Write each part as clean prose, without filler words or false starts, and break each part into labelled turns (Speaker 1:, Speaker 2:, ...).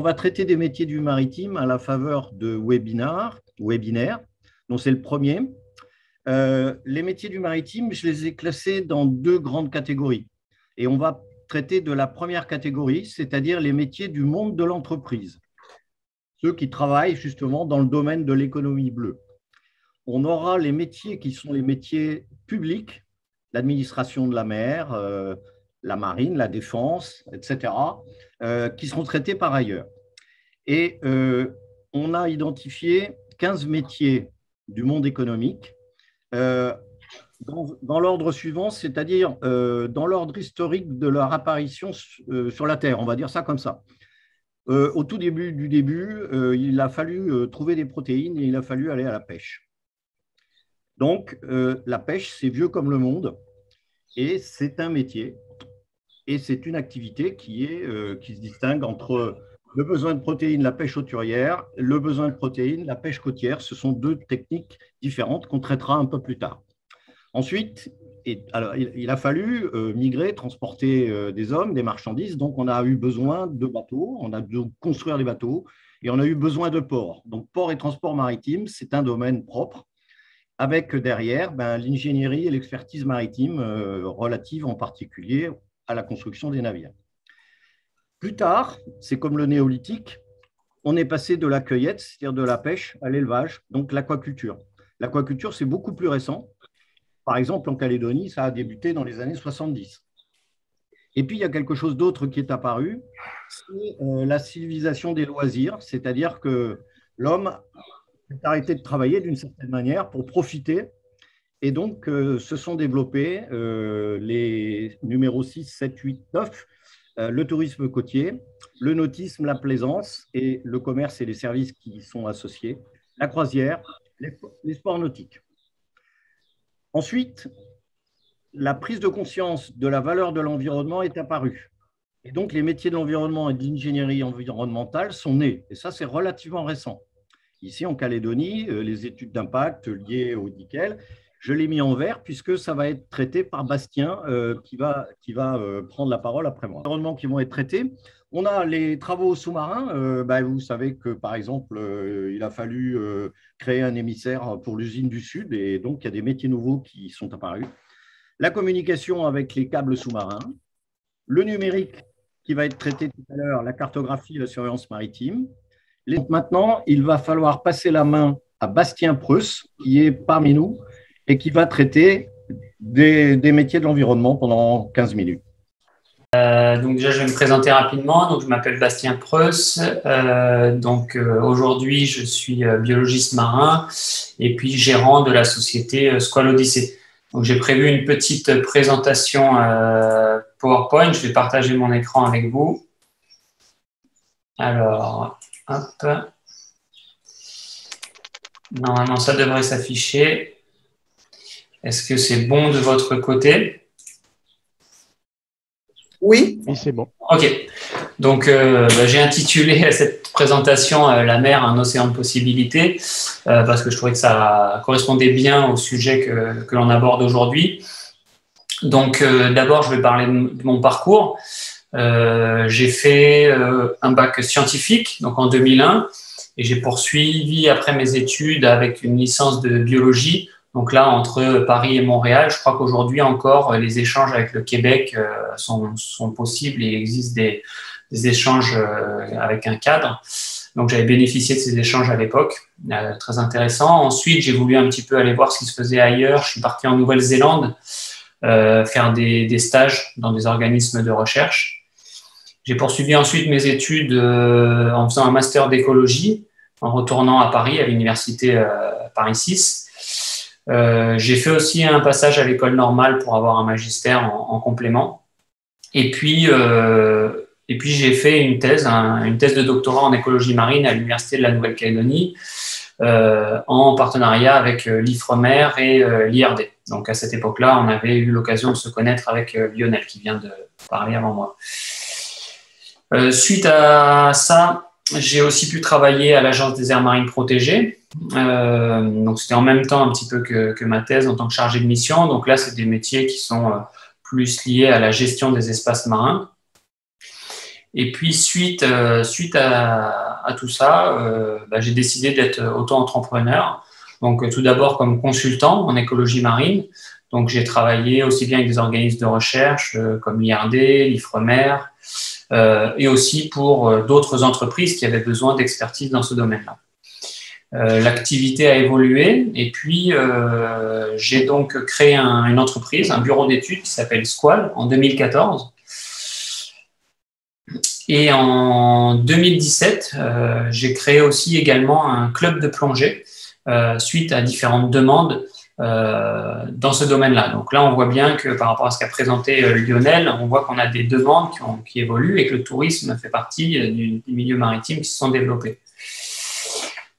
Speaker 1: va traiter des métiers du maritime à la faveur de webinaires, dont c'est le premier. Les métiers du maritime, je les ai classés dans deux grandes catégories. Et on va traiter de la première catégorie, c'est-à-dire les métiers du monde de l'entreprise, ceux qui travaillent justement dans le domaine de l'économie bleue. On aura les métiers qui sont les métiers publics, l'administration de la mer, la marine, la défense, etc., qui seront traités par ailleurs. Et on a identifié 15 métiers du monde économique dans l'ordre suivant, c'est-à-dire dans l'ordre historique de leur apparition sur la Terre, on va dire ça comme ça. Au tout début il a fallu trouver des protéines et il a fallu aller à la pêche. Donc, la pêche, c'est vieux comme le monde et c'est un métier et c'est une activité qui se distingue entre le besoin de protéines, la pêche hauturière, le besoin de protéines, la pêche côtière. Ce sont deux techniques différentes qu'on traitera un peu plus tard. Ensuite, il a fallu migrer, transporter des hommes, des marchandises. Donc, on a eu besoin de bateaux, on a dû construire des bateaux et on a eu besoin de ports. Donc, port et transport maritime, c'est un domaine propre, avec derrière l'ingénierie et l'expertise maritime relative en particulier à la construction des navires. Plus tard, c'est comme le néolithique, on est passé de la cueillette, c'est-à-dire de la pêche, à l'élevage, donc l'aquaculture. L'aquaculture, c'est beaucoup plus récent. Par exemple, en Calédonie, ça a débuté dans les années 70. Et puis, il y a quelque chose d'autre qui est apparu, c'est la civilisation des loisirs, c'est-à-dire que l'homme a arrêté de travailler d'une certaine manière pour profiter. Et donc, se sont développés les numéros 6, 7, 8, 9, le tourisme côtier, le nautisme, la plaisance et le commerce et les services qui y sont associés, la croisière, les sports nautiques. Ensuite, la prise de conscience de la valeur de l'environnement est apparue. Et donc, les métiers de l'environnement et de l'ingénierie environnementale sont nés. Et ça, c'est relativement récent. Ici, en Calédonie, les études d'impact liées au nickel, je l'ai mis en vert puisque ça va être traité par Bastien qui va prendre la parole après moi. Les environnements qui vont être traités. On a les travaux sous-marins. Vous savez que, par exemple, il a fallu créer un émissaire pour l'usine du Sud et donc il y a des métiers nouveaux qui sont apparus. La communication avec les câbles sous-marins, le numérique qui va être traité tout à l'heure, la cartographie et la surveillance maritime. Maintenant, il va falloir passer la main à Bastien Preuss, qui est parmi nous et qui va traiter des métiers de l'environnement pendant 15 minutes.
Speaker 2: Donc déjà, je vais me présenter rapidement. Donc, je m'appelle Bastien Preuss. Aujourd'hui, je suis biologiste marin et puis gérant de la société Squal Odyssée. Donc, j'ai prévu une petite présentation PowerPoint. Je vais partager mon écran avec vous. Alors, hop. Normalement, ça devrait s'afficher. Est-ce que c'est bon de votre côté?
Speaker 3: Oui.
Speaker 4: Oui, c'est bon.
Speaker 2: OK. Donc, j'ai intitulé cette présentation « La mer, un océan de possibilités » parce que je trouvais que ça correspondait bien au sujet que l'on aborde aujourd'hui. Donc, d'abord, je vais parler de mon parcours. J'ai fait un bac scientifique donc en 2001 et j'ai poursuivi après mes études avec une licence de biologie. Donc là, entre Paris et Montréal, je crois qu'aujourd'hui encore, les échanges avec le Québec sont possibles et il existe des échanges avec un cadre. Donc, j'avais bénéficié de ces échanges à l'époque, très intéressant. Ensuite, j'ai voulu un petit peu aller voir ce qui se faisait ailleurs. Je suis parti en Nouvelle-Zélande faire des stages dans des organismes de recherche. J'ai poursuivi ensuite mes études en faisant un master d'écologie, en retournant à Paris, à l'université Paris 6. J'ai fait aussi un passage à l'école normale pour avoir un magistère en complément. Et puis j'ai fait une thèse de doctorat en écologie marine à l'Université de la Nouvelle-Calédonie en partenariat avec l'IFREMER et l'IRD. Donc à cette époque-là, on avait eu l'occasion de se connaître avec Lionel qui vient de parler avant moi. Suite à ça, j'ai aussi pu travailler à l'Agence des aires marines protégées. Donc c'était en même temps un petit peu que ma thèse en tant que chargé de mission. Donc là, c'est des métiers qui sont plus liés à la gestion des espaces marins. Et puis, suite à tout ça, j'ai décidé d'être auto-entrepreneur. Donc, tout d'abord comme consultant en écologie marine. Donc, j'ai travaillé aussi bien avec des organismes de recherche comme l'IRD, l'IFREMER, et aussi pour d'autres entreprises qui avaient besoin d'expertise dans ce domaine-là. L'activité a évolué et puis j'ai donc créé une entreprise, un bureau d'études qui s'appelle Squal en 2014. Et en 2017, j'ai créé aussi également un club de plongée suite à différentes demandes dans ce domaine-là. Donc là, on voit bien que par rapport à ce qu'a présenté Lionel, on voit qu'on a des demandes qui évoluent et que le tourisme fait partie du milieu maritime qui se sont développés.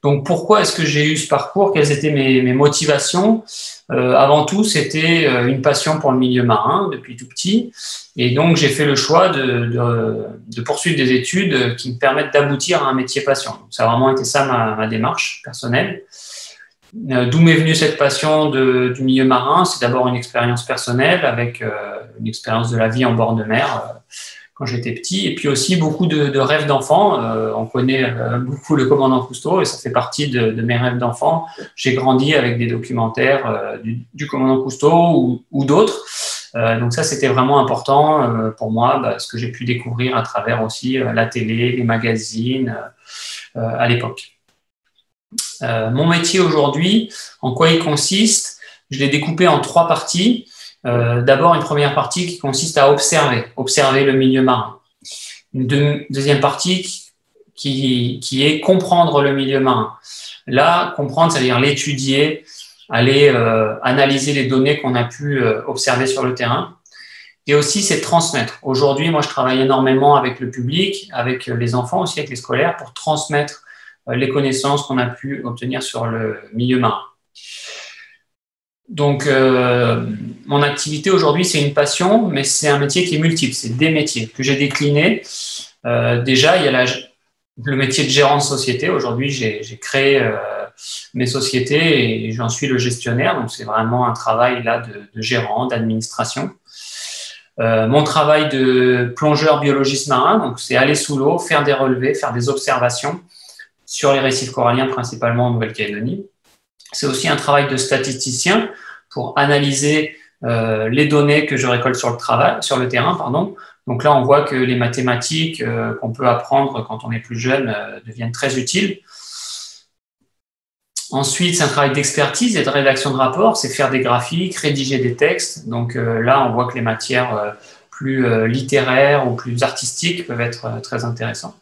Speaker 2: Donc pourquoi est-ce que j'ai eu ce parcours? Quelles étaient mes motivations? Avant tout, c'était une passion pour le milieu marin depuis tout petit. Et donc, j'ai fait le choix de poursuivre des études qui me permettent d'aboutir à un métier passion. Donc, ça a vraiment été ça ma démarche personnelle. D'où m'est venue cette passion du milieu marin? C'est d'abord une expérience personnelle avec une expérience de la vie en bord de mer quand j'étais petit. Et puis aussi beaucoup de rêves d'enfant. On connaît beaucoup le commandant Cousteau et ça fait partie de mes rêves d'enfant. J'ai grandi avec des documentaires du commandant Cousteau ou d'autres. Donc ça, c'était vraiment important pour moi, ce que j'ai pu découvrir à travers aussi la télé, les magazines à l'époque. Mon métier aujourd'hui, en quoi il consiste? Je l'ai découpé en 3 parties. D'abord, une première partie qui consiste à observer le milieu marin. Une deuxième partie qui est comprendre le milieu marin. Là, comprendre, c'est-à-dire l'étudier, aller analyser les données qu'on a pu observer sur le terrain. Et aussi, c'est transmettre. Aujourd'hui, moi, je travaille énormément avec le public, avec les enfants aussi, avec les scolaires, pour transmettre les connaissances qu'on a pu obtenir sur le milieu marin. Donc, mon activité aujourd'hui, c'est une passion, mais c'est un métier qui est multiple. C'est des métiers que j'ai déclinés. Déjà, il y a le métier de gérant de société. Aujourd'hui, j'ai créé mes sociétés et j'en suis le gestionnaire. Donc, c'est vraiment un travail là de gérant, d'administration. Mon travail de plongeur biologiste marin, donc c'est aller sous l'eau, faire des relevés, faire des observations sur les récifs coralliens, principalement en Nouvelle-Calédonie. C'est aussi un travail de statisticien pour analyser les données que je récolte sur le terrain. Donc là, on voit que les mathématiques qu'on peut apprendre quand on est plus jeune deviennent très utiles. Ensuite, c'est un travail d'expertise et de rédaction de rapports, c'est faire des graphiques, rédiger des textes. Donc là, on voit que les matières plus littéraires ou plus artistiques peuvent être très intéressantes.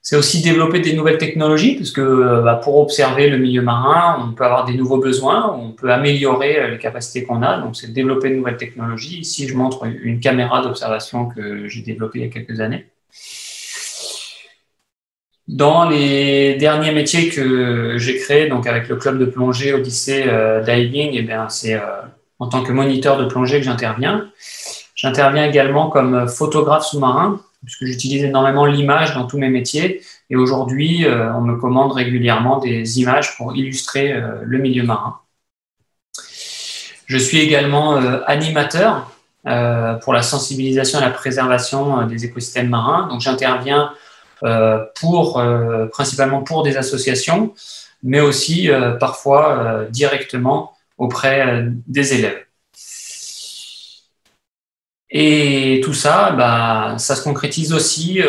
Speaker 2: C'est aussi développer des nouvelles technologies, puisque pour observer le milieu marin, on peut avoir des nouveaux besoins, on peut améliorer les capacités qu'on a. Donc, c'est développer de nouvelles technologies. Ici, je montre une caméra d'observation que j'ai développée il y a quelques années. Dans les derniers métiers que j'ai créés, donc avec le club de plongée Odyssée Diving, c'est en tant que moniteur de plongée que j'interviens. J'interviens également comme photographe sous-marin, puisque j'utilise énormément l'image dans tous mes métiers. Et aujourd'hui, on me commande régulièrement des images pour illustrer le milieu marin. Je suis également animateur pour la sensibilisation et la préservation des écosystèmes marins. Donc, j'interviens principalement pour des associations, mais aussi parfois directement auprès des élèves. Et tout ça, ça se concrétise aussi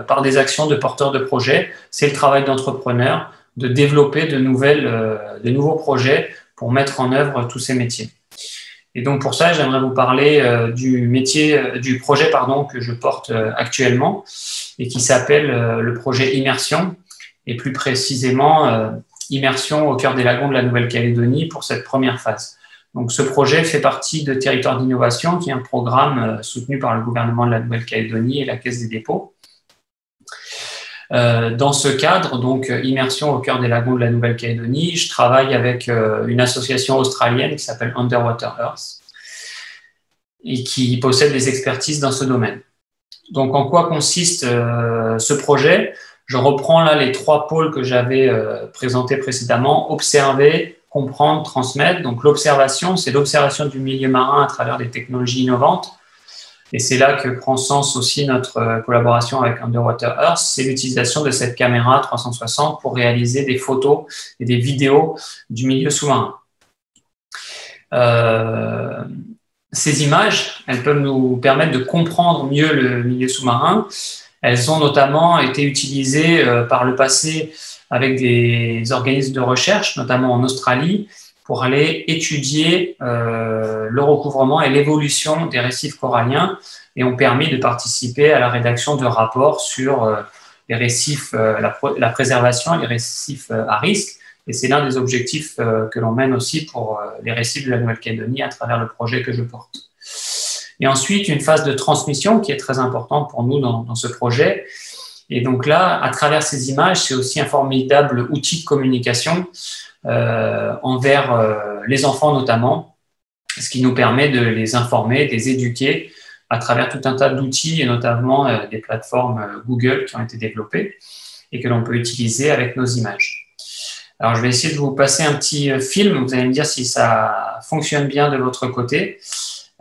Speaker 2: par des actions de porteurs de projets. C'est le travail d'entrepreneur de développer de nouveaux projets pour mettre en œuvre tous ces métiers. Et donc pour ça, j'aimerais vous parler du projet que je porte actuellement et qui s'appelle le projet Immersion, et plus précisément Immersion au cœur des lagons de la Nouvelle-Calédonie pour cette première phase. Donc, ce projet fait partie de Territoire d'innovation, qui est un programme soutenu par le gouvernement de la Nouvelle-Calédonie et la Caisse des dépôts. Dans ce cadre, donc Immersion au cœur des lagons de la Nouvelle-Calédonie, je travaille avec une association australienne qui s'appelle Underwater Earth et qui possède des expertises dans ce domaine. Donc, en quoi consiste ce projet? Je reprends là les 3 pôles que j'avais présentés précédemment: observer, comprendre, transmettre. Donc, l'observation, c'est l'observation du milieu marin à travers des technologies innovantes. Et c'est là que prend sens aussi notre collaboration avec Underwater Earth, c'est l'utilisation de cette caméra 360 pour réaliser des photos et des vidéos du milieu sous-marin. Ces images, elles peuvent nous permettre de comprendre mieux le milieu sous-marin. Elles ont notamment été utilisées par le passé avec des organismes de recherche, notamment en Australie, pour aller étudier le recouvrement et l'évolution des récifs coralliens et ont permis de participer à la rédaction de rapports sur les récifs, la préservation et les récifs à risque. Et c'est l'un des objectifs que l'on mène aussi pour les récifs de la Nouvelle-Calédonie à travers le projet que je porte. Et ensuite, une phase de transmission qui est très importante pour nous dans ce projet. Et donc là, à travers ces images, c'est aussi un formidable outil de communication envers les enfants notamment, ce qui nous permet de les informer, de les éduquer à travers tout un tas d'outils et notamment des plateformes Google qui ont été développées et que l'on peut utiliser avec nos images. Alors, je vais essayer de vous passer un petit film. Vous allez me dire si ça fonctionne bien de votre côté.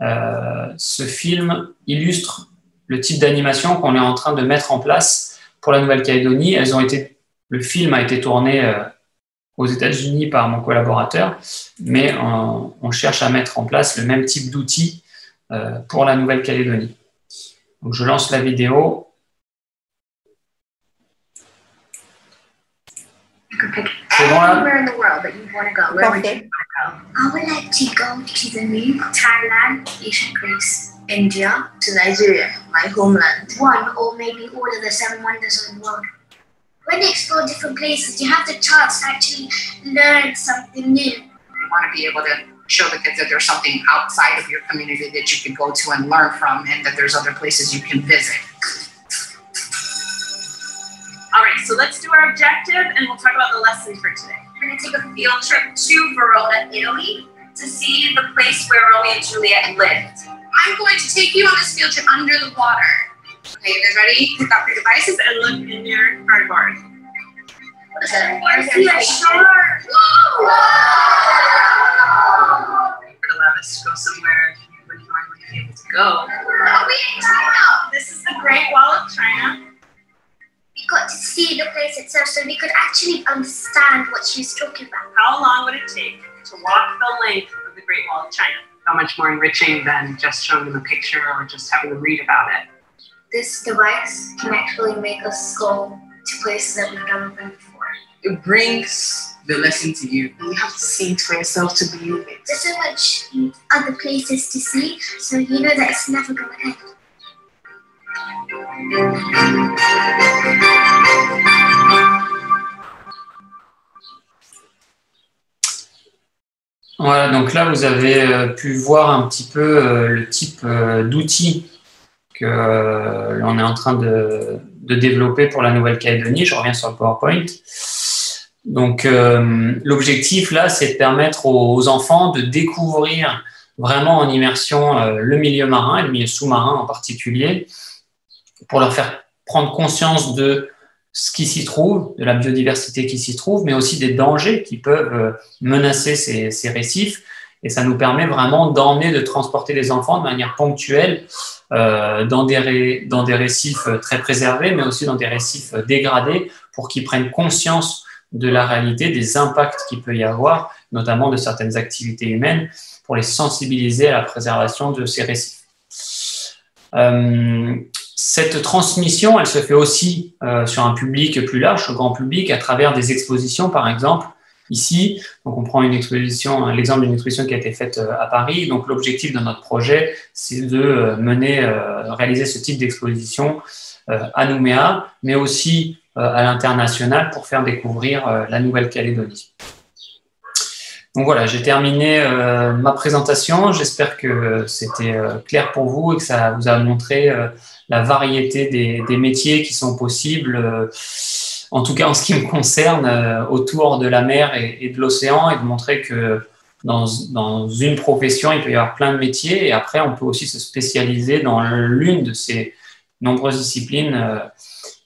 Speaker 2: Ce film illustre le type d'animation qu'on est en train de mettre en place pour la Nouvelle-Calédonie. Le film a été tourné aux États-Unis par mon collaborateur, mais on cherche à mettre en place le même type d'outils pour la Nouvelle-Calédonie. Donc, je lance la vidéo.
Speaker 3: Anywhere in the world that you want to go. Where would you want to go? I would like to go to the moon, Thailand, Ancient Greece, India, to Nigeria, my homeland. One or maybe all of the 7 wonders of the world. When you explore different places, you have the chance to actually learn something new.
Speaker 4: You want to be able to show the kids that there's something outside of your community that you can go to and learn from, and that there's other places you can visit.
Speaker 5: All right, so let's do our objective and we'll talk about the lesson for today.
Speaker 3: We're going to take a field trip to Verona, Italy, to see the place where Romeo and Juliet lived.
Speaker 4: I'm going to take you on this field trip under the water. Okay, you guys ready? Pick up your devices
Speaker 5: And look in your cardboard.
Speaker 3: What is that?
Speaker 4: I see a
Speaker 3: shark.
Speaker 4: Whoa! It would allow us to go somewhere you wouldn't normally be able to go.
Speaker 3: Are we in China?
Speaker 5: This is the Great Wall of China.
Speaker 3: We got to see the place itself so we could actually understand what she was talking about.
Speaker 5: How long would it take to walk the length of the Great Wall of China?
Speaker 4: How much more enriching than just showing them a picture or just having them read about it.
Speaker 3: This device can actually make us go to places that we've never been before.
Speaker 4: It brings the lesson to you. You have to see it for yourself to believe it.
Speaker 3: There's so much other places to see, so you know that it's never going to end.
Speaker 2: Voilà, donc là, vous avez pu voir un petit peu le type d'outils que l'on est en train de développer pour la Nouvelle-Calédonie. Je reviens sur le PowerPoint. Donc, l'objectif, là, c'est de permettre aux enfants de découvrir vraiment en immersion le milieu marin et le milieu sous-marin en particulier, pour leur faire prendre conscience de ce qui s'y trouve, de la biodiversité qui s'y trouve, mais aussi des dangers qui peuvent menacer ces récifs. Et ça nous permet vraiment de transporter les enfants de manière ponctuelle dans des récifs très préservés, mais aussi dans des récifs dégradés, pour qu'ils prennent conscience de la réalité, des impacts qu'il peut y avoir, notamment de certaines activités humaines, pour les sensibiliser à la préservation de ces récifs. Cette transmission, elle se fait aussi sur un public plus large, au grand public, à travers des expositions, par exemple. Ici, donc on prend l'exemple d'une exposition qui a été faite à Paris. Donc l'objectif de notre projet, c'est de réaliser ce type d'exposition à Nouméa, mais aussi à l'international pour faire découvrir la Nouvelle-Calédonie. Donc voilà, j'ai terminé ma présentation. J'espère que c'était clair pour vous et que ça vous a montré la variété des métiers qui sont possibles, en tout cas en ce qui me concerne, autour de la mer et de l'océan, et de montrer que dans une profession, il peut y avoir plein de métiers, et après, on peut aussi se spécialiser dans l'une de ces nombreuses disciplines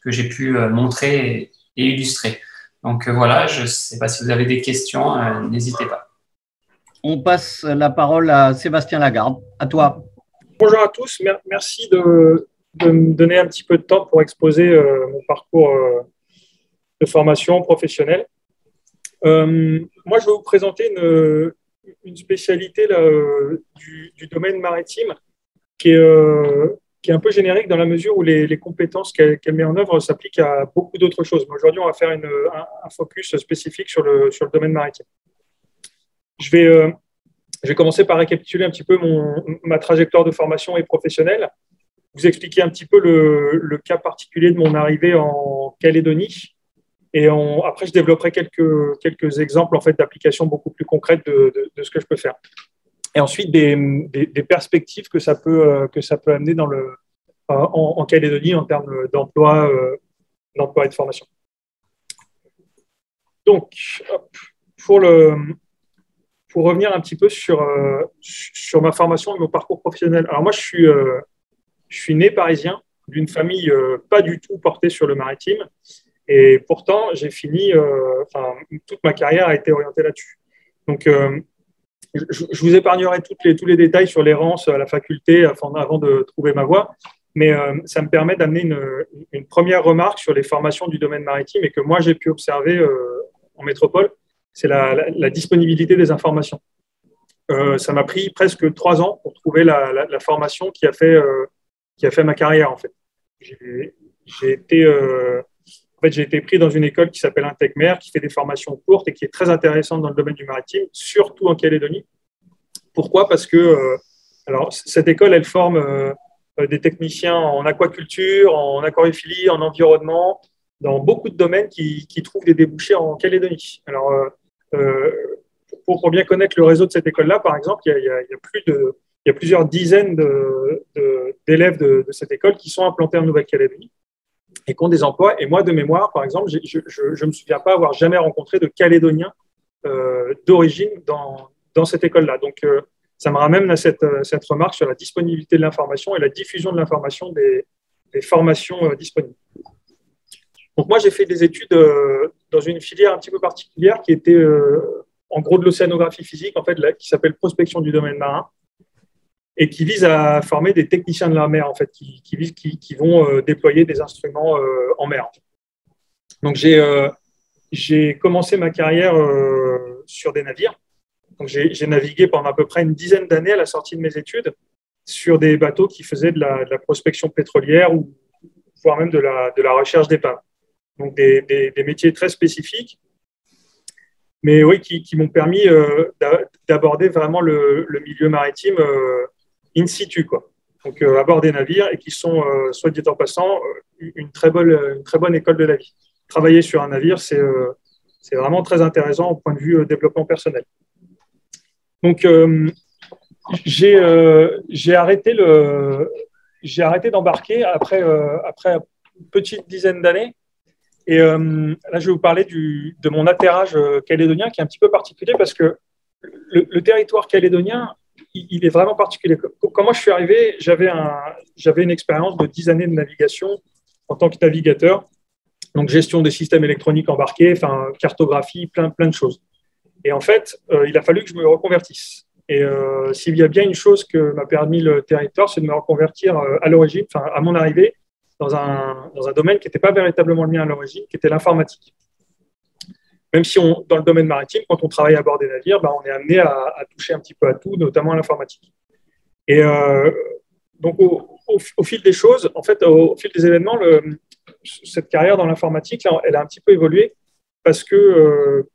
Speaker 2: que j'ai pu montrer et illustrer. Donc voilà, je ne sais pas si vous avez des questions, n'hésitez pas.
Speaker 1: On passe la parole à Sébastien Lagarde. À toi.
Speaker 6: bonjour à tous. Merci de me donner un petit peu de temps pour exposer mon parcours de formation professionnelle. Moi, je vais vous présenter une spécialité là, du domaine maritime qui est un peu générique dans la mesure où les compétences qu'elle met en œuvre s'appliquent à beaucoup d'autres choses. Mais aujourd'hui, on va faire un focus spécifique sur le domaine maritime. Je vais commencer par récapituler un petit peu ma trajectoire de formation et professionnelle, vous expliquer un petit peu le cas particulier de mon arrivée en Calédonie. Et après, je développerai quelques exemples en fait, d'applications beaucoup plus concrètes de ce que je peux faire. Et ensuite, des perspectives que ça peut amener en Calédonie en termes d'emploi et de formation. Donc, pour revenir un petit peu sur ma formation et mon parcours professionnel. Alors moi, je suis né parisien, d'une famille pas du tout portée sur le maritime. Et pourtant, j'ai fini, toute ma carrière a été orientée là-dessus. Donc, je vous épargnerai tous les détails sur l'errance à la faculté avant de trouver ma voie, mais ça me permet d'amener une première remarque sur les formations du domaine maritime et que moi, j'ai pu observer en métropole, c'est la disponibilité des informations. Ça m'a pris presque 3 ans pour trouver la formation qui a fait ma carrière, en fait. J'ai été pris dans une école qui s'appelle Intecmer, qui fait des formations courtes et qui est très intéressante dans le domaine du maritime, surtout en Calédonie. Pourquoi ? Parce que cette école, elle forme des techniciens en aquaculture, en aquariophilie, en environnement, dans beaucoup de domaines qui trouvent des débouchés en Calédonie. Alors, pour bien connaître le réseau de cette école-là, par exemple, il y a plusieurs dizaines d'élèves de cette école qui sont implantés en Nouvelle-Calédonie et qui ont des emplois. Et moi, de mémoire, par exemple, je ne me souviens pas avoir jamais rencontré de Calédoniens d'origine dans cette école-là. Donc, ça me ramène à cette remarque sur la disponibilité de l'information et la diffusion de l'information des formations disponibles. Donc, moi, j'ai fait des études dans une filière un petit peu particulière qui était en gros de l'océanographie physique, en fait, là, qui s'appelle prospection du domaine marin, et qui vise à former des techniciens de la mer, en fait, qui vont déployer des instruments en mer. Donc, j'ai commencé ma carrière sur des navires. Donc, j'ai navigué pendant à peu près une dizaine d'années à la sortie de mes études sur des bateaux qui faisaient de la prospection pétrolière ou voire même de la recherche d'épaves. Donc, des métiers très spécifiques, mais oui, qui m'ont permis d'aborder vraiment le milieu maritime in situ, quoi. Donc, à bord des navires et qui sont, soit dit en passant, une très bonne école de la vie. Travailler sur un navire, c'est vraiment très intéressant au point de vue développement personnel. Donc, j'ai arrêté d'embarquer après une petite dizaine d'années. Et là, je vais vous parler de mon atterrage calédonien qui est un petit peu particulier parce que le territoire calédonien, il est vraiment particulier. Quand moi je suis arrivé, j'avais une expérience de 10 années de navigation en tant que navigateur, donc gestion des systèmes électroniques embarqués, cartographie, plein de choses. Et en fait, il a fallu que je me reconvertisse. Et s'il y a bien une chose que m'a permis le territoire, c'est de me reconvertir à l'origine, à mon arrivée, dans un domaine qui n'était pas véritablement le mien à l'origine, qui était l'informatique. Même si dans le domaine maritime, quand on travaille à bord des navires, on est amené à toucher un petit peu à tout, notamment à l'informatique. Et donc, au fil des choses, en fait, au fil des événements, cette carrière dans l'informatique, là, elle a un petit peu évolué parce que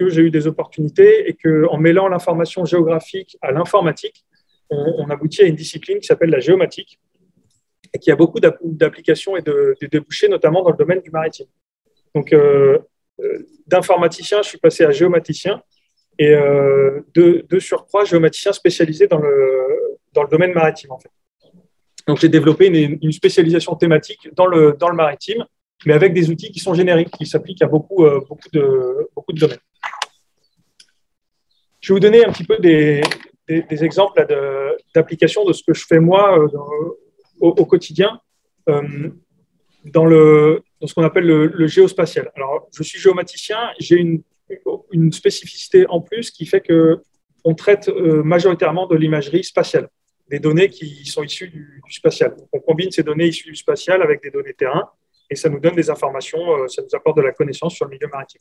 Speaker 6: j'ai eu des opportunités et qu'en mêlant l'information géographique à l'informatique, on aboutit à une discipline qui s'appelle la géomatique et qui a beaucoup d'applications et de débouchés, notamment dans le domaine du maritime. Donc, d'informaticien, je suis passé à géomaticien et de surcroît, géomaticien spécialisé dans le domaine maritime, en fait. Donc, j'ai développé une spécialisation thématique dans le maritime, mais avec des outils qui sont génériques, qui s'appliquent à beaucoup de domaines. Je vais vous donner un petit peu des exemples d'applications de ce que je fais moi au quotidien dans ce qu'on appelle le géospatial. Alors, je suis géomaticien, j'ai une spécificité en plus qui fait qu'on traite majoritairement de l'imagerie spatiale. des données qui sont issues du spatial. Donc, on combine ces données issues du spatial avec des données terrain et ça nous donne des informations, ça nous apporte de la connaissance sur le milieu maritime.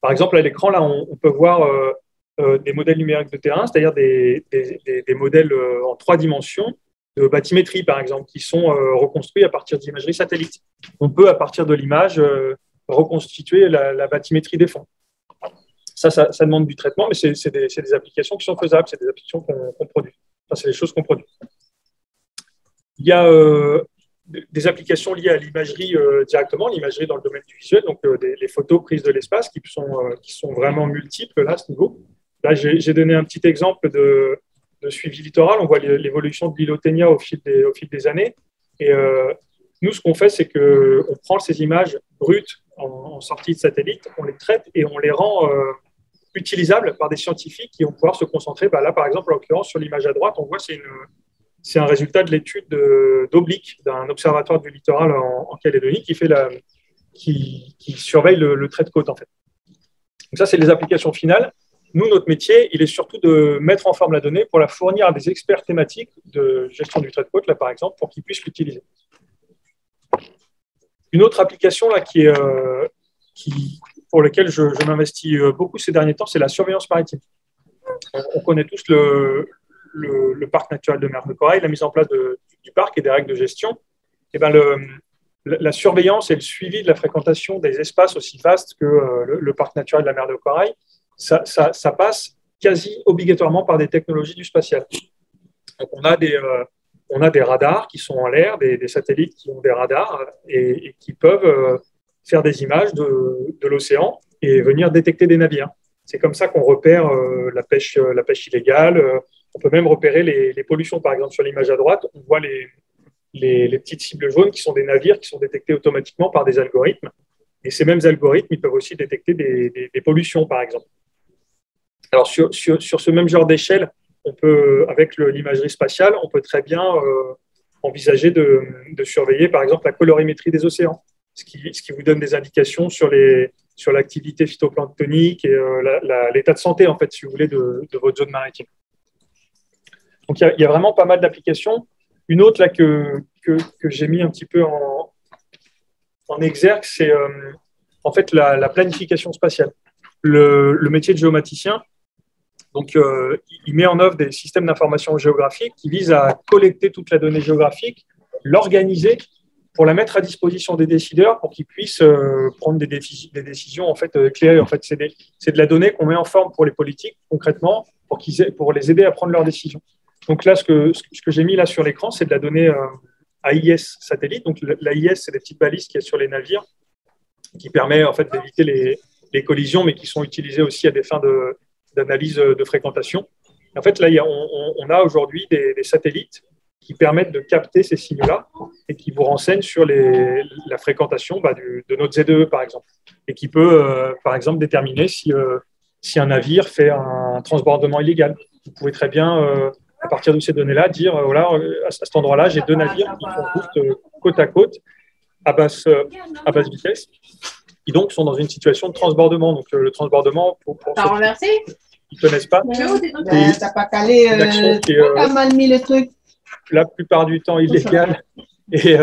Speaker 6: Par exemple, à l'écran, là, on peut voir des modèles numériques de terrain, c'est-à-dire des modèles en 3 dimensions de bathymétrie, par exemple, qui sont reconstruits à partir d'imagerie satellite. On peut, à partir de l'image, reconstituer la bathymétrie des fonds. Ça demande du traitement, mais c'est des applications qui sont faisables, c'est des applications qu'on produit. Enfin, c'est des choses qu'on produit. Il y a des applications liées à l'imagerie directement, l'imagerie dans le domaine du visuel, donc les photos prises de l'espace qui sont vraiment multiples là, à ce niveau. Là, j'ai donné un petit exemple de suivi littoral. On voit l'évolution de l'île Otenia au fil des années. Et nous, ce qu'on fait, c'est qu'on prend ces images brutes en sortie de satellite, on les traite et on les rend utilisables par des scientifiques qui vont pouvoir se concentrer. Là, par exemple, en l'occurrence, sur l'image à droite, on voit c'est un résultat de l'étude d'Oblique, d'un observatoire du littoral en Calédonie qui surveille le trait de côte, en fait. Donc ça, c'est les applications finales. Nous, notre métier, il est surtout de mettre en forme la donnée pour la fournir à des experts thématiques de gestion du trait de côte, là, par exemple, pour qu'ils puissent l'utiliser. Une autre application là, pour laquelle je m'investis beaucoup ces derniers temps, c'est la surveillance maritime. On connaît tous le parc naturel de mer de Corail, la mise en place du parc et des règles de gestion. Et la surveillance et le suivi de la fréquentation des espaces aussi vastes que le parc naturel de la mer de Corail, ça passe quasi obligatoirement par des technologies du spatial. Donc on a des radars qui sont en l'air, des satellites qui ont des radars et qui peuvent faire des images de l'océan et venir détecter des navires. C'est comme ça qu'on repère la pêche illégale. On peut même repérer les pollutions. Par exemple, sur l'image à droite, on voit les petites cibles jaunes qui sont des navires qui sont détectés automatiquement par des algorithmes. Et ces mêmes algorithmes, ils peuvent aussi détecter des pollutions, par exemple. Alors, sur ce même genre d'échelle, avec l'imagerie spatiale, on peut très bien envisager de surveiller, par exemple, la colorimétrie des océans, ce qui vous donne des indications sur l'activité phytoplanctonique et l'état de santé, en fait, si vous voulez, de votre zone maritime. Donc, il y a vraiment pas mal d'applications. Une autre là, que j'ai mis un petit peu en exergue, c'est en fait la planification spatiale. Le métier de géomaticien, donc, il met en œuvre des systèmes d'information géographique qui visent à collecter toute la donnée géographique, l'organiser pour la mettre à disposition des décideurs pour qu'ils puissent prendre des décisions en fait, claires. En fait, c'est de la donnée qu'on met en forme pour les politiques, concrètement, pour les aider à prendre leurs décisions. Donc là, ce que j'ai mis là sur l'écran, c'est de la donnée AIS satellite. Donc l'AIS, c'est des petites balises qu'il y a sur les navires qui permet en fait d'éviter les collisions, mais qui sont utilisées aussi à des fins d'analyse de fréquentation. En fait, là, on a aujourd'hui des satellites qui permettent de capter ces signaux-là et qui vous renseignent sur la fréquentation de notre ZEE, par exemple, et qui peut, par exemple, déterminer si un navire fait un transbordement illégal. Vous pouvez très bien, à partir de ces données-là, dire, voilà, à cet endroit-là, j'ai 2 navires qui font route côte à côte, à basse vitesse, qui donc sont dans une situation de transbordement. Donc, le transbordement, pour ceux qui ne connaissent pas,
Speaker 7: t'as pas calé, t'as mal mis le truc.
Speaker 6: La plupart du temps illégal et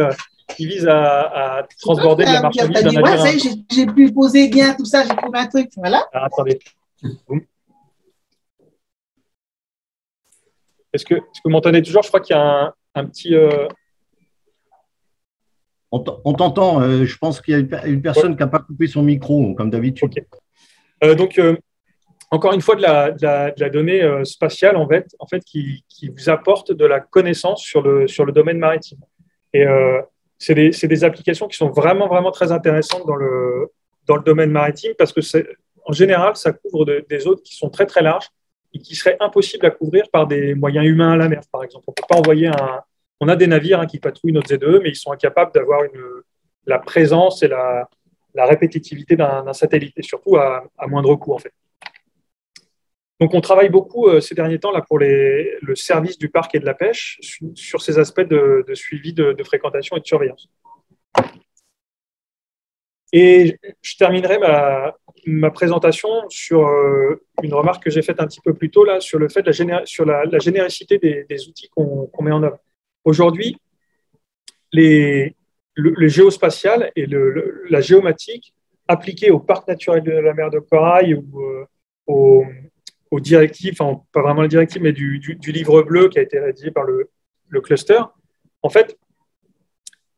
Speaker 6: qui vise à transborder de la marchandise d'un navire.
Speaker 7: Ouais, j'ai pu poser bien tout ça, j'ai trouvé un truc. Voilà.
Speaker 6: Ah, attendez. Est-ce que vous m'entendez toujours? Je crois qu'il y a un petit…
Speaker 1: On t'entend. Je pense qu'il y a une personne qui n'a pas coupé son micro, comme d'habitude.
Speaker 6: Okay. Donc, encore une fois, de la donnée spatiale, en fait qui vous apporte de la connaissance sur le domaine maritime. Et c'est des applications qui sont vraiment, vraiment très intéressantes dans le domaine maritime parce que, en général, ça couvre des zones qui sont très, très larges et qui seraient impossibles à couvrir par des moyens humains à la mer, par exemple. On ne peut pas envoyer On a des navires qui patrouillent notre ZEE, mais ils sont incapables d'avoir la présence et la répétitivité d'un satellite, et surtout à moindre coût, en fait. Donc, on travaille beaucoup ces derniers temps là, pour le service du parc et de la pêche sur ces aspects de suivi de fréquentation et de surveillance. Et je terminerai ma présentation sur une remarque que j'ai faite un petit peu plus tôt là, sur le fait sur la généricité des outils qu'on met en œuvre. Aujourd'hui, le géospatial et la géomatique appliquée au parc naturel de la mer de Corail ou aux directives, enfin pas vraiment les directives, mais du livre bleu qui a été rédigé par le cluster, en fait,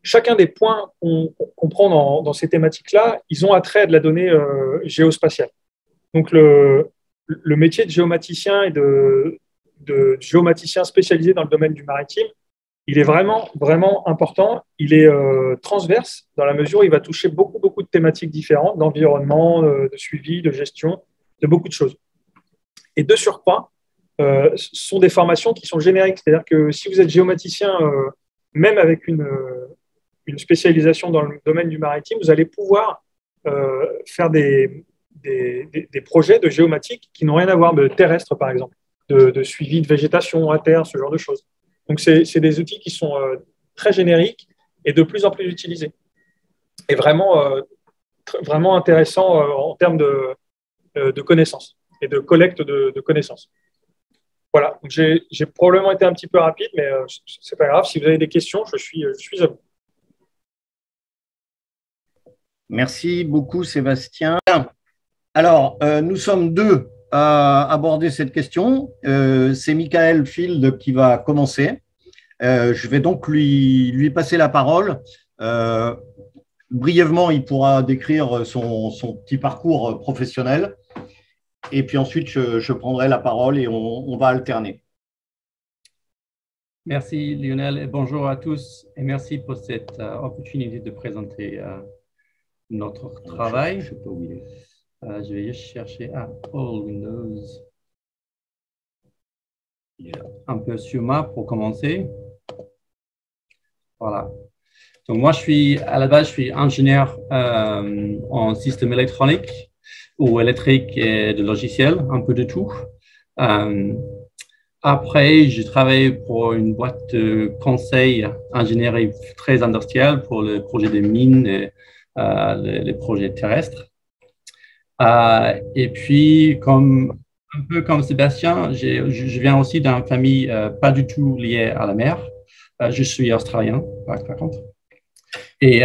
Speaker 6: chacun des points qu'on prend dans ces thématiques-là, ils ont attrait à de la donnée géospatiale. Donc, le métier de géomaticien et de géomaticien spécialisé dans le domaine du maritime, il est vraiment, vraiment important. Il est transverse dans la mesure où il va toucher beaucoup, beaucoup de thématiques différentes, d'environnement, de suivi, de gestion, de beaucoup de choses. Et de surcroît, ce sont des formations qui sont génériques. C'est-à-dire que si vous êtes géomaticien, même avec une spécialisation dans le domaine du maritime, vous allez pouvoir faire des projets de géomatique qui n'ont rien à voir de terrestre, par exemple, de suivi de végétation à terre, ce genre de choses. Donc, c'est des outils qui sont très génériques et de plus en plus utilisés. Et vraiment, vraiment intéressants en termes de connaissances et de collecte de connaissances. Voilà, j'ai probablement été un petit peu rapide, mais ce n'est pas grave. Si vous avez des questions, je suis à vous.
Speaker 1: Merci beaucoup, Sébastien. Alors, nous sommes deux à aborder cette question. C'est Michael Field qui va commencer. Je vais donc lui passer la parole. Brièvement, il pourra décrire son petit parcours professionnel. Et puis ensuite, je prendrai la parole et on va alterner.
Speaker 8: Merci Lionel et bonjour à tous. Et merci pour cette opportunité de présenter notre travail. Je peux oublier. Je vais juste chercher All Windows. Un peu sur moi pour commencer. Voilà. Donc moi, à la base, je suis ingénieur en système électronique ou électrique et de logiciels, un peu de tout. Après, j'ai travaillé pour une boîte de conseil ingénierie très industrielle pour le projet des mines et les projets terrestres. Et puis, un peu comme Sébastien, je viens aussi d'une famille pas du tout liée à la mer. Je suis australien, par contre. Mais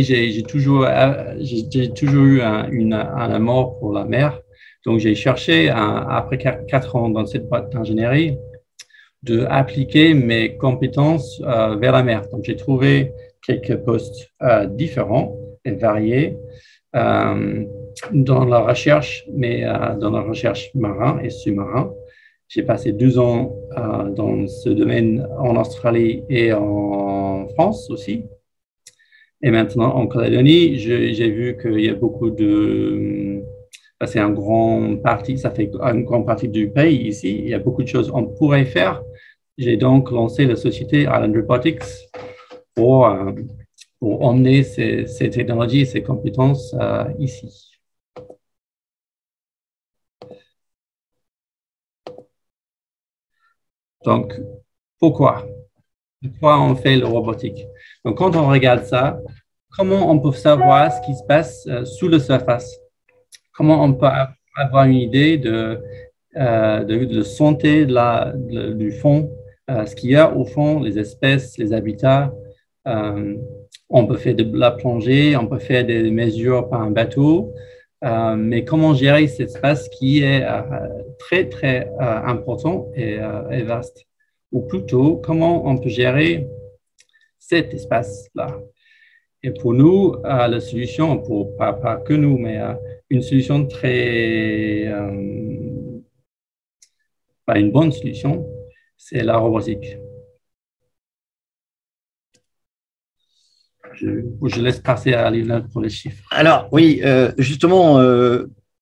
Speaker 8: j'ai toujours eu un amour pour la mer. Donc, j'ai cherché, après 4 ans dans cette boîte d'ingénierie, d'appliquer mes compétences vers la mer. Donc, j'ai trouvé quelques postes différents et variés dans la recherche, mais dans la recherche marin et sous-marin. J'ai passé 2 ans dans ce domaine en Australie et en France aussi. Et maintenant, en Calédonie, j'ai vu qu'il y a beaucoup de... C'est un grand parti, ça fait une grande partie du pays ici. Il y a beaucoup de choses qu'on pourrait faire. J'ai donc lancé la société Island Robotics pour emmener ces technologies et ces compétences ici. Donc, pourquoi on fait le robotique? Donc, quand on regarde ça, comment on peut savoir ce qui se passe sous la surface? Comment on peut avoir une idée de santé du fond, ce qu'il y a au fond, les espèces, les habitats. On peut faire de la plongée, on peut faire des mesures par un bateau, mais comment gérer cet espace qui est très, très important et vaste? Ou plutôt, comment on peut gérer cet espace-là? Et pour nous, la solution, pas que nous, mais une solution une bonne solution, c'est la robotique. Je laisse passer à Lionel pour les chiffres.
Speaker 1: Alors, oui, justement,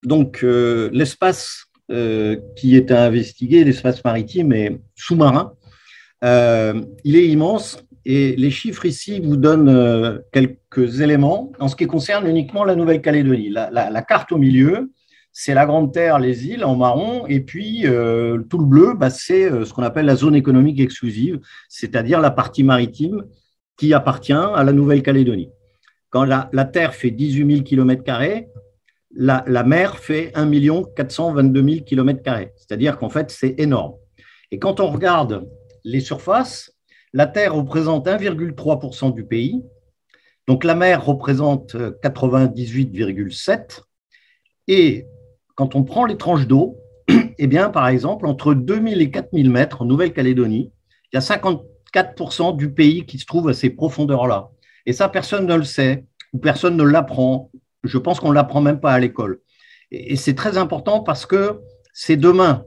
Speaker 1: l'espace qui est à investiguer, l'espace maritime et sous-marin, il est immense et les chiffres ici vous donnent quelques éléments en ce qui concerne uniquement la Nouvelle-Calédonie. La carte au milieu, c'est la Grande Terre, les îles en marron, et puis tout le bleu, c'est ce qu'on appelle la zone économique exclusive, c'est-à-dire la partie maritime qui appartient à la Nouvelle-Calédonie. quand la Terre fait 18 000 km², la mer fait 1 422 000 km². C'est-à-dire qu'en fait, c'est énorme. Et quand on regarde les surfaces, la Terre représente 1,3% du pays. Donc, la mer représente 98,7%. Et quand on prend les tranches d'eau, eh bien, par exemple, entre 2000 et 4000 mètres en Nouvelle-Calédonie, il y a 54% du pays qui se trouve à ces profondeurs-là. Et ça, personne ne le sait, ou personne ne l'apprend. Je pense qu'on ne l'apprend même pas à l'école. Et c'est très important parce que c'est demain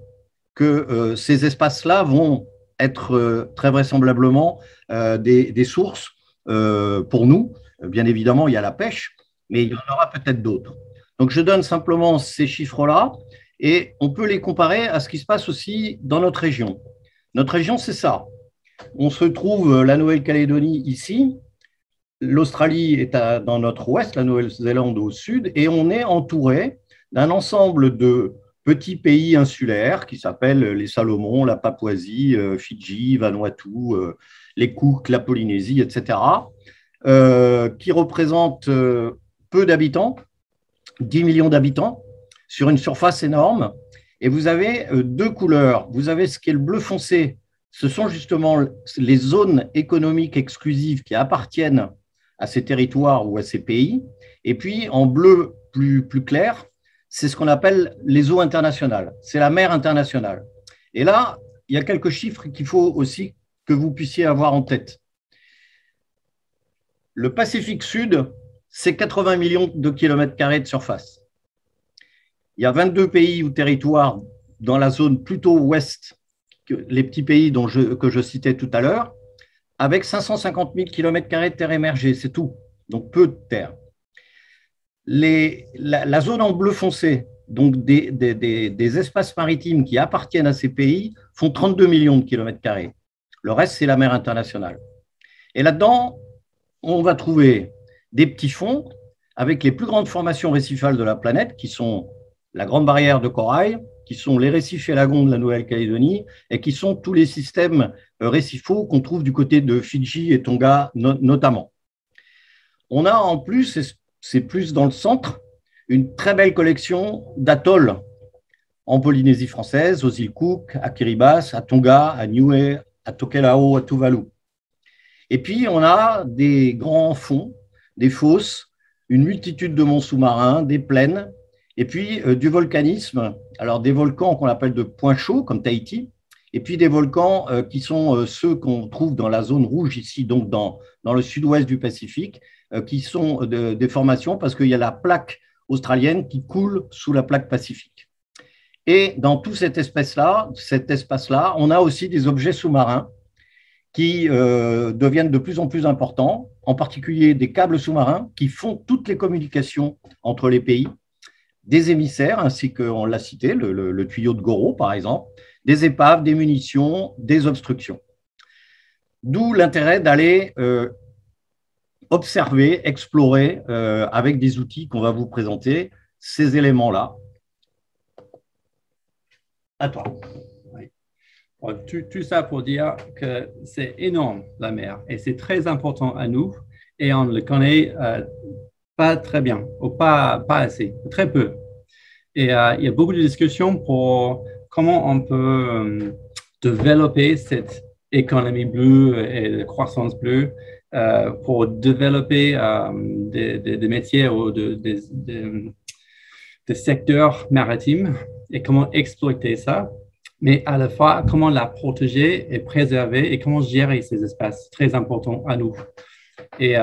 Speaker 1: que ces espaces-là vont être très vraisemblablement des sources pour nous. Bien évidemment, il y a la pêche, mais il y en aura peut-être d'autres. Donc, je donne simplement ces chiffres-là et on peut les comparer à ce qui se passe aussi dans notre région. Notre région, c'est ça. On se trouve la Nouvelle-Calédonie ici, l'Australie est dans notre ouest, la Nouvelle-Zélande au sud, et on est entouré d'un ensemble de petits pays insulaires qui s'appellent les Salomon, la Papouasie, Fidji, Vanuatu, les Cook, la Polynésie, etc., qui représentent peu d'habitants, 10 millions d'habitants, sur une surface énorme. Et vous avez deux couleurs. Vous avez ce qui est le bleu foncé. Ce sont justement les zones économiques exclusives qui appartiennent à ces territoires ou à ces pays. Et puis, en bleu plus clair, c'est ce qu'on appelle les eaux internationales. C'est la mer internationale. Et là, il y a quelques chiffres qu'il faut aussi que vous puissiez avoir en tête. Le Pacifique Sud, c'est 80 millions de kilomètres carrés de surface. Il y a 22 pays ou territoires dans la zone plutôt ouest, les petits pays que je citais tout à l'heure, avec 550 000 km² de terre émergée, c'est tout, donc peu de terre. La zone en bleu foncé, donc des espaces maritimes qui appartiennent à ces pays, font 32 millions de km². Le reste, c'est la mer internationale. Et là-dedans, on va trouver des petits fonds avec les plus grandes formations récifales de la planète, qui sont la Grande Barrière de Corail, qui sont les récifs et lagons de la Nouvelle-Calédonie et qui sont tous les systèmes récifaux qu'on trouve du côté de Fidji et Tonga notamment. On a en plus, c'est plus dans le centre, une très belle collection d'atolls en Polynésie française, aux îles Cook, à Kiribati, à Tonga, à Niue, à Tokelau, à Tuvalu. Et puis, on a des grands fonds, des fosses, une multitude de monts sous-marins, des plaines, et puis du volcanisme, alors des volcans qu'on appelle de points chauds, comme Tahiti, et puis des volcans qui sont ceux qu'on trouve dans la zone rouge ici, donc dans le sud-ouest du Pacifique, qui sont des formations parce qu'il y a la plaque australienne qui coule sous la plaque pacifique. Et dans tout cet espace-là, on a aussi des objets sous-marins qui deviennent de plus en plus importants, en particulier des câbles sous-marins qui font toutes les communications entre les pays, des émissaires, ainsi qu'on l'a cité, le tuyau de Goro, par exemple, des épaves, des munitions, des obstructions. D'où l'intérêt d'aller observer, explorer, avec des outils qu'on va vous présenter, ces éléments-là. À toi.
Speaker 8: Oui. Bon, tout ça pour dire que c'est énorme, la mer, et c'est très important à nous, et on le connaît pas très bien, ou pas assez, très peu. Et il y a beaucoup de discussions pour comment on peut développer cette économie bleue et la croissance bleue pour développer des métiers ou des secteurs maritimes et comment exploiter ça, mais à la fois comment la protéger et et comment gérer ces espaces, très important à nous. Et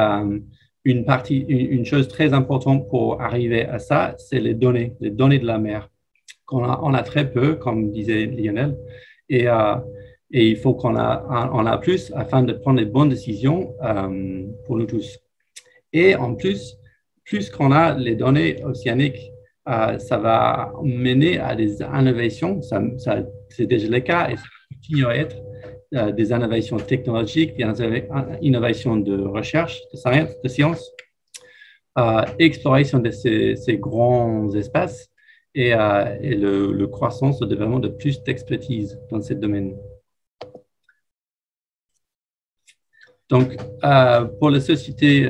Speaker 8: une chose très importante pour arriver à ça, c'est les données de la mer. On a très peu, comme disait Lionel, et il faut qu'on a plus afin de prendre les bonnes décisions pour nous tous. Et en plus qu'on a les données océaniques, ça va mener à des innovations, c'est déjà le cas, et ça va continuer à être des innovations technologiques, des innovations de recherche, de science, exploration de ces grands espaces et le croissance, le développement de plus d'expertise dans ce domaine. Donc, pour la société,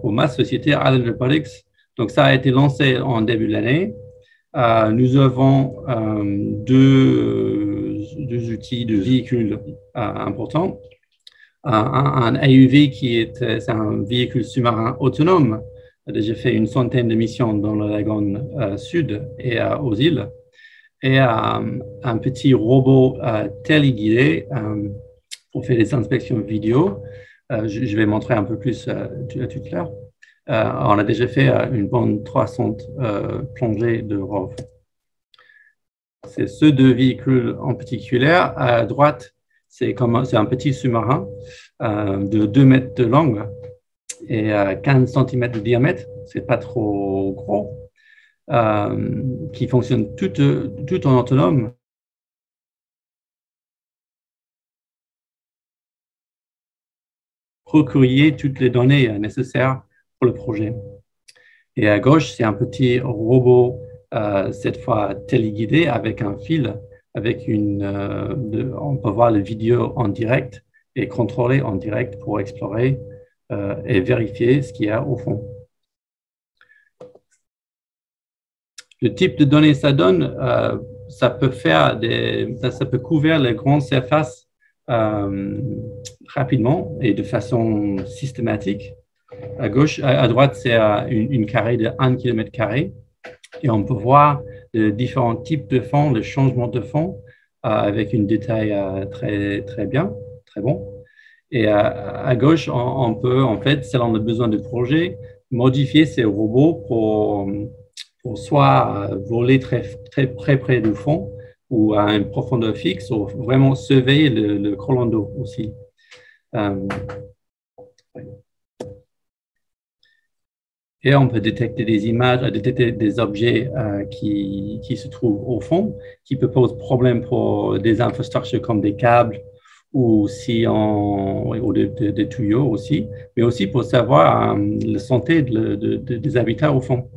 Speaker 8: pour ma société, Island Robotics, donc ça a été lancé en début de l'année. Nous avons deux outils de véhicules importants. Un AUV c'est un véhicule sous-marin autonome. A déjà fait une centaine de missions dans le lagon sud et aux îles. Et un petit robot téléguidé pour faire des inspections vidéo. Je vais montrer un peu plus tout à l'heure. On a déjà fait une bonne 300 plongées de ROV. C'est ces deux véhicules en particulier. À droite, c'est un petit sous-marin de 2 mètres de long et 15 cm de diamètre. C'est pas trop gros, qui fonctionne tout en autonome. Recueillir toutes les données nécessaires pour le projet. Et à gauche, c'est un petit robot, cette fois téléguidé avec un fil, avec on peut voir la vidéo en direct et contrôler en direct pour explorer et vérifier ce qu'il y a au fond. Le type de données ça donne, ça peut couvrir les grandes surfaces rapidement et de façon systématique. À droite, c'est une carré de 1 km² et on peut voir les différents types de fonds, le changement de fonds avec un détail très bien, très bon. Et à gauche, on peut, en fait, selon le besoin du projet, modifier ces robots pour soit voler très près du fond ou à une profondeur fixe, ou vraiment surveiller le collant d'eau aussi. Et on peut détecter des images, détecter des objets qui se trouvent au fond, qui peuvent poser problème pour des infrastructures comme des câbles ou des tuyaux aussi, mais aussi pour savoir la santé des habitats au fond.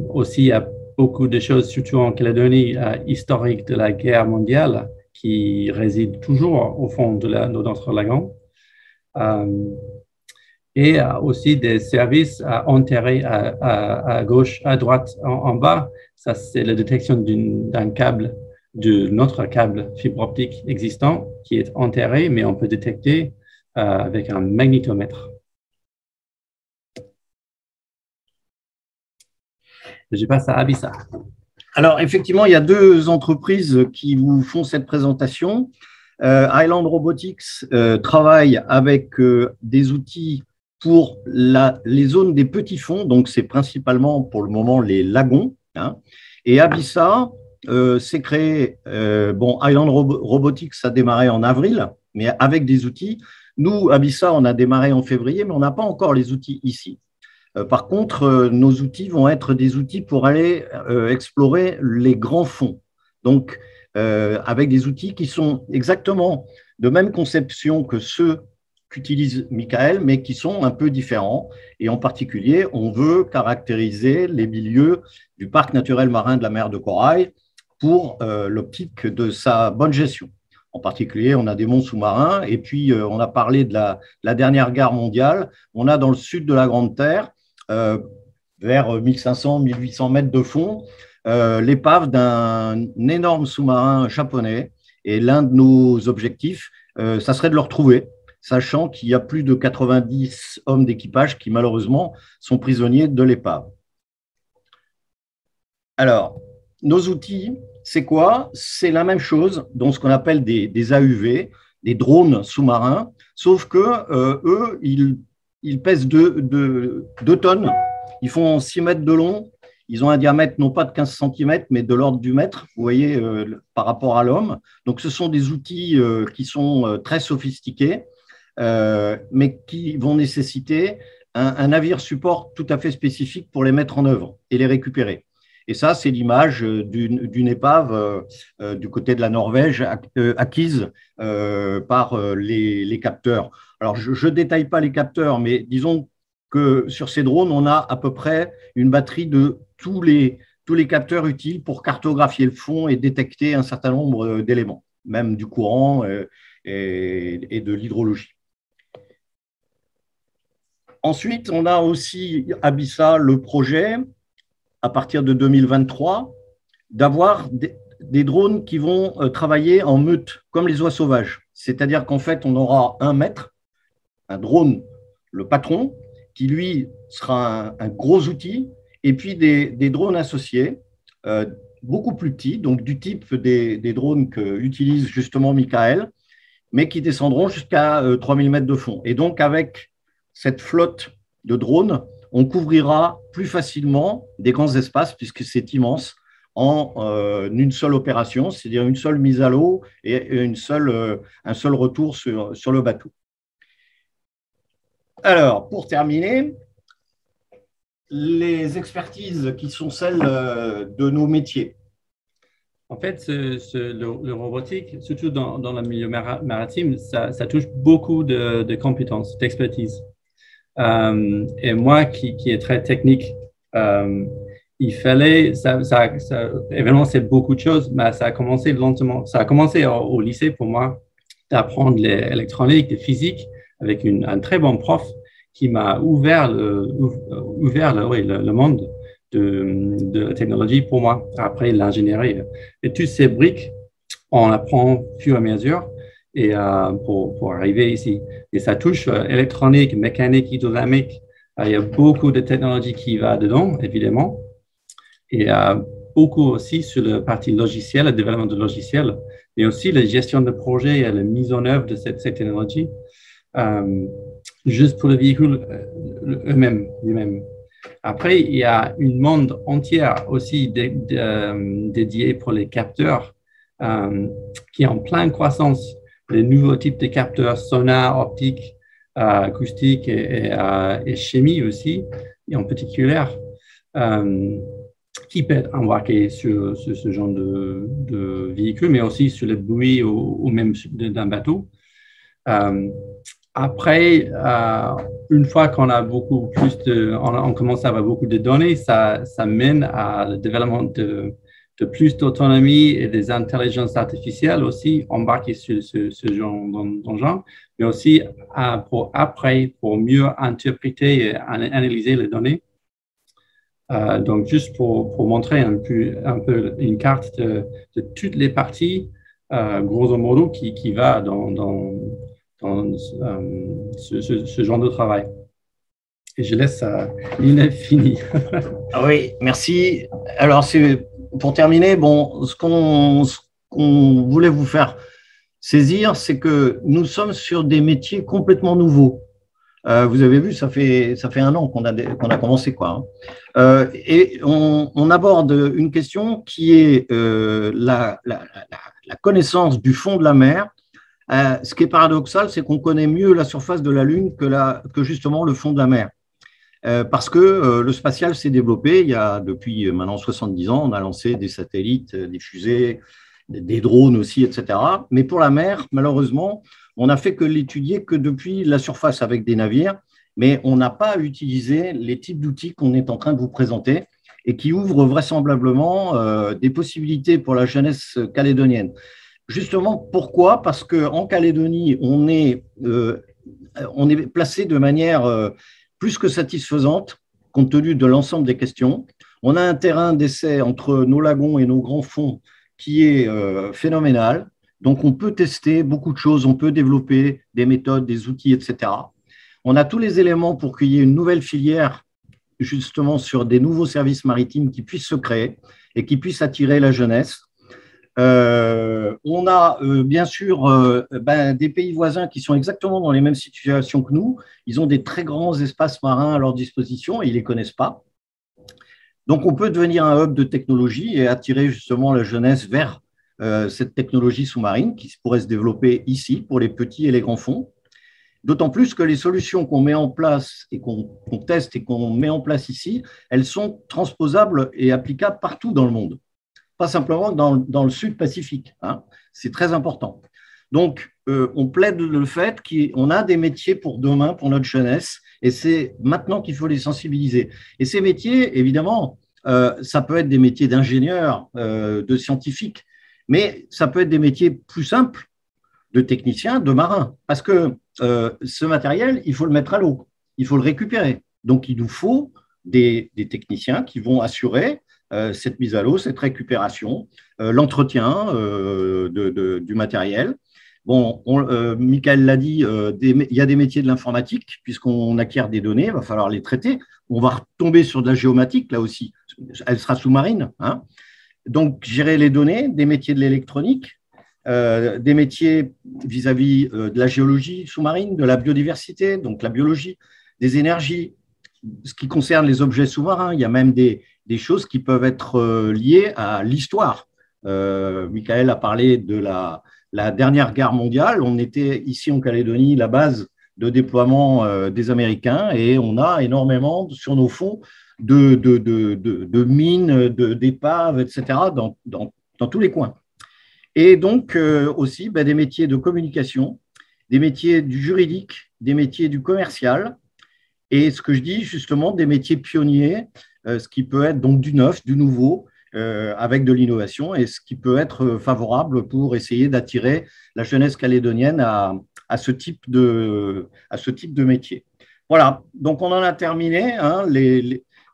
Speaker 8: Aussi, il y a beaucoup de choses, surtout en Calédonie, historiques de la guerre mondiale, qui résident toujours au fond de notre lagon. Et aussi des services enterrés à gauche, à droite, en bas. Ça, c'est la détection d'un câble, de notre câble fibre optique existant qui est enterré, mais on peut détecter avec un magnétomètre. Je passe à Abissa.
Speaker 1: Alors, effectivement, il y a deux entreprises qui vous font cette présentation. Island Robotics travaille avec des outils pour les zones des petits fonds, donc c'est principalement pour le moment les lagons. Hein. Et Abissa s'est créé, Island Robotics a démarré en avril, mais avec des outils. Nous, Abissa, on a démarré en février, mais on n'a pas encore les outils ici. Par contre, nos outils vont être des outils pour aller explorer les grands fonds. Donc, avec des outils qui sont exactement de même conception que ceux qu'utilise Michael, mais qui sont un peu différents. Et en particulier, on veut caractériser les milieux du parc naturel marin de la mer de Corail pour l'optique de sa bonne gestion. En particulier, on a des monts sous-marins et puis on a parlé de la dernière guerre mondiale. On a dans le sud de la Grande Terre, vers 1500-1800 mètres de fond, l'épave d'un énorme sous-marin japonais. Et l'un de nos objectifs, ça serait de le retrouver, sachant qu'il y a plus de 90 hommes d'équipage qui, malheureusement, sont prisonniers de l'épave. Alors, nos outils, c'est quoi? C'est la même chose dans ce qu'on appelle des AUV, des drones sous-marins, sauf que eux, ils pèsent 2 tonnes, ils font 6 mètres de long, ils ont un diamètre non pas de 15 cm, mais de l'ordre du mètre, vous voyez, par rapport à l'homme. Donc, ce sont des outils qui sont très sophistiqués, mais qui vont nécessiter un navire support tout à fait spécifique pour les mettre en œuvre et les récupérer. Et ça, c'est l'image d'une épave du côté de la Norvège acquise par les capteurs. Alors, je ne détaille pas les capteurs, mais disons que sur ces drones, on a à peu près une batterie de tous les capteurs utiles pour cartographier le fond et détecter un certain nombre d'éléments, même du courant et de l'hydrologie. Ensuite, on a aussi Abyssa le projet, à partir de 2023, d'avoir des drones qui vont travailler en meute, comme les oies sauvages. C'est-à-dire qu'en fait, on aura un maître, un drone, le patron, qui lui sera un gros outil, et puis des drones associés, beaucoup plus petits, donc du type des drones qu'utilise justement Michael, mais qui descendront jusqu'à 3000 mètres de fond. Et donc, avec cette flotte de drones, on couvrira plus facilement des grands espaces, puisque c'est immense, en une seule opération, c'est-à-dire une seule mise à l'eau et un seul retour sur le bateau. Alors, pour terminer, les expertises qui sont celles de nos métiers.
Speaker 8: En fait, le robotique, surtout dans le milieu maritime, ça touche beaucoup de compétences, d'expertise. Et moi, qui est très technique, il fallait, évidemment, c'est beaucoup de choses, mais ça a commencé lentement. Ça a commencé au lycée pour moi d'apprendre l'électronique, la physique, avec un très bon prof qui m'a ouvert le monde de la technologie pour moi, après l'ingénierie. Et toutes ces briques, on apprend au fur et à mesure et, pour arriver ici. Et ça touche électronique, mécanique, hydrodynamique. Il y a beaucoup de technologies qui va dedans, évidemment. Et beaucoup aussi sur la partie logicielle, le développement de logiciels, mais aussi la gestion de projet et la mise en œuvre de cette technologie, juste pour le véhicule lui-même. Après, il y a un monde entier aussi dédié pour les capteurs qui est en pleine croissance. Les nouveaux types de capteurs, sonar, optique, acoustique et chimie aussi, et en particulier, qui peut être embarqué sur ce genre de véhicule, mais aussi sur le bruit ou même d'un bateau. Après, une fois qu'on a beaucoup plus on commence à avoir beaucoup de données, ça mène à le développement de plus d'autonomie et des intelligences artificielles aussi embarquées sur ce genre d'engin, mais aussi pour mieux interpréter et analyser les données. Donc, juste pour montrer un peu une carte de toutes les parties, grosso modo, qui va dans ce genre de travail. Et je laisse Lina finir.
Speaker 1: Oui, merci. Alors, pour terminer, bon, ce qu'on voulait vous faire saisir, c'est que nous sommes sur des métiers complètement nouveaux. Vous avez vu, ça fait 1 an qu'on a commencé, quoi. Et on aborde une question qui est la connaissance du fond de la mer. Ce qui est paradoxal, c'est qu'on connaît mieux la surface de la Lune que justement le fond de la mer. Parce que le spatial s'est développé depuis maintenant 70 ans. On a lancé des satellites, des fusées, des drones aussi, etc. Mais pour la mer, malheureusement, on n'a fait que l'étudier que depuis la surface avec des navires, mais on n'a pas utilisé les types d'outils qu'on est en train de vous présenter et qui ouvrent vraisemblablement des possibilités pour la jeunesse calédonienne. Justement, pourquoi? Parce qu'en Calédonie, on est placé de manière plus que satisfaisante, compte tenu de l'ensemble des questions. On a un terrain d'essai entre nos lagons et nos grands fonds qui est phénoménal. Donc, on peut tester beaucoup de choses, on peut développer des méthodes, des outils, etc. On a tous les éléments pour qu'il y ait une nouvelle filière, justement, sur des nouveaux services maritimes qui puissent se créer et qui puissent attirer la jeunesse. On a bien sûr des pays voisins qui sont exactement dans les mêmes situations que nous. Ils ont des très grands espaces marins à leur disposition et ils ne les connaissent pas. Donc, on peut devenir un hub de technologie et attirer justement la jeunesse vers cette technologie sous-marine qui pourrait se développer ici pour les petits et les grands fonds. D'autant plus que les solutions qu'on met en place et qu'on teste et qu'on met en place ici, elles sont transposables et applicables partout dans le monde. Pas simplement dans le Sud Pacifique. Hein. C'est très important. Donc, on plaide le fait qu'on a des métiers pour demain, pour notre jeunesse, et c'est maintenant qu'il faut les sensibiliser. Et ces métiers, évidemment, ça peut être des métiers d'ingénieurs, de scientifiques, mais ça peut être des métiers plus simples, de techniciens, de marins. Parce que ce matériel, il faut le mettre à l'eau, il faut le récupérer. Donc, il nous faut des techniciens qui vont assurer cette mise à l'eau, cette récupération, l'entretien du matériel. Bon, Michael l'a dit, il y a des métiers de l'informatique, puisqu'on acquiert des données, il va falloir les traiter. On va retomber sur de la géomatique, là aussi. Elle sera sous-marine. Hein. Donc, gérer les données, des métiers de l'électronique, des métiers vis-à-vis de la géologie sous-marine, de la biodiversité, donc la biologie, des énergies. Ce qui concerne les objets sous-marins, il y a même des choses qui peuvent être liées à l'histoire. Michael a parlé de la dernière guerre mondiale. On était ici en Calédonie, la base de déploiement des Américains, et on a énormément sur nos fonds de mines, d'épaves, etc., dans tous les coins. Et donc aussi des métiers de communication, des métiers du juridique, des métiers du commercial, et ce que je dis justement, des métiers pionniers, ce qui peut être donc du neuf, du nouveau, avec de l'innovation, et ce qui peut être favorable pour essayer d'attirer la jeunesse calédonienne à ce type de métier. Voilà, donc on en a terminé, hein,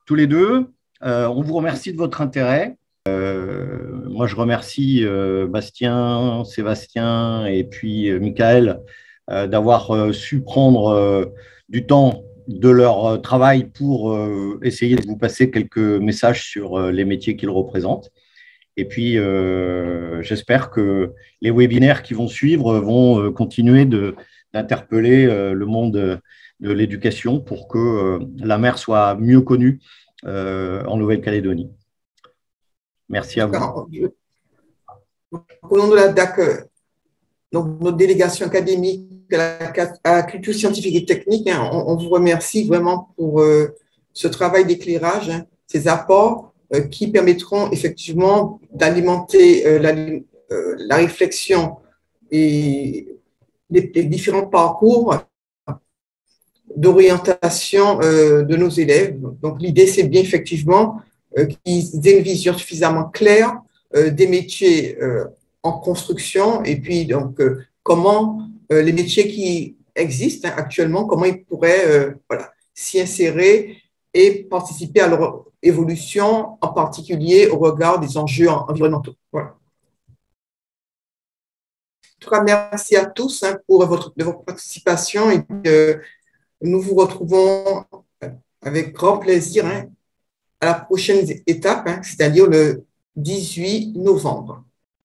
Speaker 1: tous les deux. On vous remercie de votre intérêt. Moi, je remercie Bastien, Sébastien et puis Michael d'avoir su prendre du temps de leur travail pour essayer de vous passer quelques messages sur les métiers qu'ils représentent. Et puis, j'espère que les webinaires qui vont suivre vont continuer d'interpeller le monde de l'éducation pour que la mer soit mieux connue en Nouvelle-Calédonie. Merci à vous.
Speaker 9: Au nom de la DAC, donc notre délégation académique à la culture scientifique et technique, hein, on vous remercie vraiment pour ce travail d'éclairage, hein, ces apports qui permettront effectivement d'alimenter la réflexion et les différents parcours d'orientation de nos élèves. Donc, l'idée, c'est bien effectivement qu'ils aient une vision suffisamment claire des métiers en construction et puis donc comment les métiers qui existent, hein, actuellement, comment ils pourraient s'y insérer et participer à leur évolution, en particulier au regard des enjeux environnementaux. Voilà. En tout cas, merci à tous, hein, pour votre participation et nous vous retrouvons avec grand plaisir, hein, à la prochaine étape, hein, c'est-à-dire le 18 novembre.